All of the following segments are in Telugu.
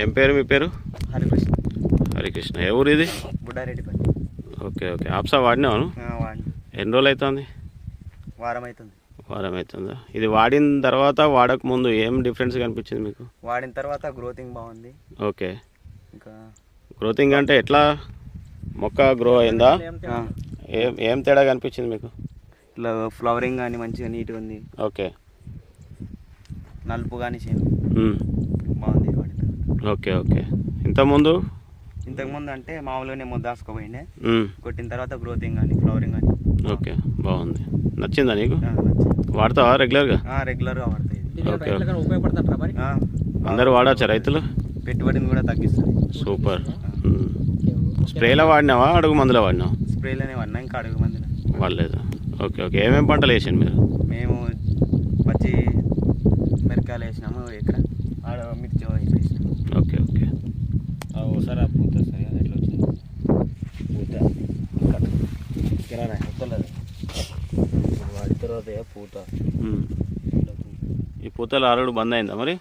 ఏం పేరు మీ పేరు? హరికృష్ణ. హరికృష్ణ. ఏ ఊరు ఇది? బుడ్డారెడ్డిపల్లి. Okay okay. ఆప్సా వాడినావు? వాడిని. ఎన్ని రోజులు అవుతుంది? వారం అవుతుంది. వారం అవుతుందా? ఇది వాడిన తర్వాత వాడక ముందు ఏం డిఫరెన్స్ కనిపించింది మీకు? వాడిన తర్వాత గ్రోతింగ్ బాగుంది. ఓకే. ఇంకా గ్రోతింగ్ అంటే ఎట్లా? మొక్క గ్రో అయిందా? ఏం తేడా కనిపించింది మీకు? ఇట్లా ఫ్లవరింగ్ కానీ మంచిగా నీట్గా ఉంది. ఓకే. నలుపు కానీ చేను బాగుంది వాడిన తర్వాత. Okay okay. ఇంతకుముందు అంటే మామూలుగానే ముద్దాసుకోపోయిండే. కొట్టిన తర్వాత గ్రోతింగ్ కానీ ఫ్లవరింగ్ కానీ. ఓకే బాగుంది. నచ్చిందా నీకు? వాడతావా రెగ్యులర్గా? రెగ్యులర్గా వాడతాయి. ఓకే. అందరూ వాడచ్చా రైతులు? పెట్టుబడిని కూడా తగ్గిస్తుంది. సూపర్. స్ప్రేలో వాడినావా అడుగు మందులో వాడినావా? స్ప్రేలోనే వాడినా, ఇంకా అడుగు మందులో వాడలేదు. Okay okay. ఏమేమి పంటలు వేసాను మీరు? మేము పచ్చి మిరకాయలు వేసినాము, ఇక్కడ ఆడ మిర్చి వేసినాము. Okay okay. ఒకసారి ఆ పూత వస్తుంది కదా, ఎట్లా వచ్చింది పూత కిరాణా వస్తలేదు. వాడి తర్వాత పూత ఈ పూతలు ఆరుడు బంద్ అయిందా మరి?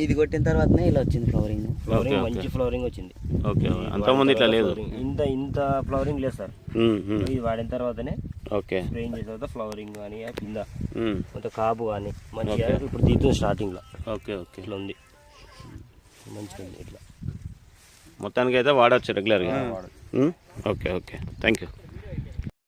ఇది కొట్టిన తర్వాతనే ఇలా వచ్చింది ఫ్లవరింగ్. మంచి ఫ్లవరింగ్ వచ్చింది. ఓకే. అంతకుముందు ఇట్లా లేదు? ఇంత ఫ్లవరింగ్ లేదు సార్. ఇది వాడిన తర్వాతనే ఓకే. స్ప్రేయింగ్ చేసిన తర్వాత ఫ్లవరింగ్ కానీ కింద కొంత కాపు కానీ మంచిగా ఇప్పుడు తీస్తుంది స్టార్టింగ్లో. Okay okay. ఇట్లా ఉంది, మంచిగా ఉంది. ఇట్లా మొత్తానికి అయితే వాడచ్చు రెగ్యులర్గా. Okay okay. Thank you.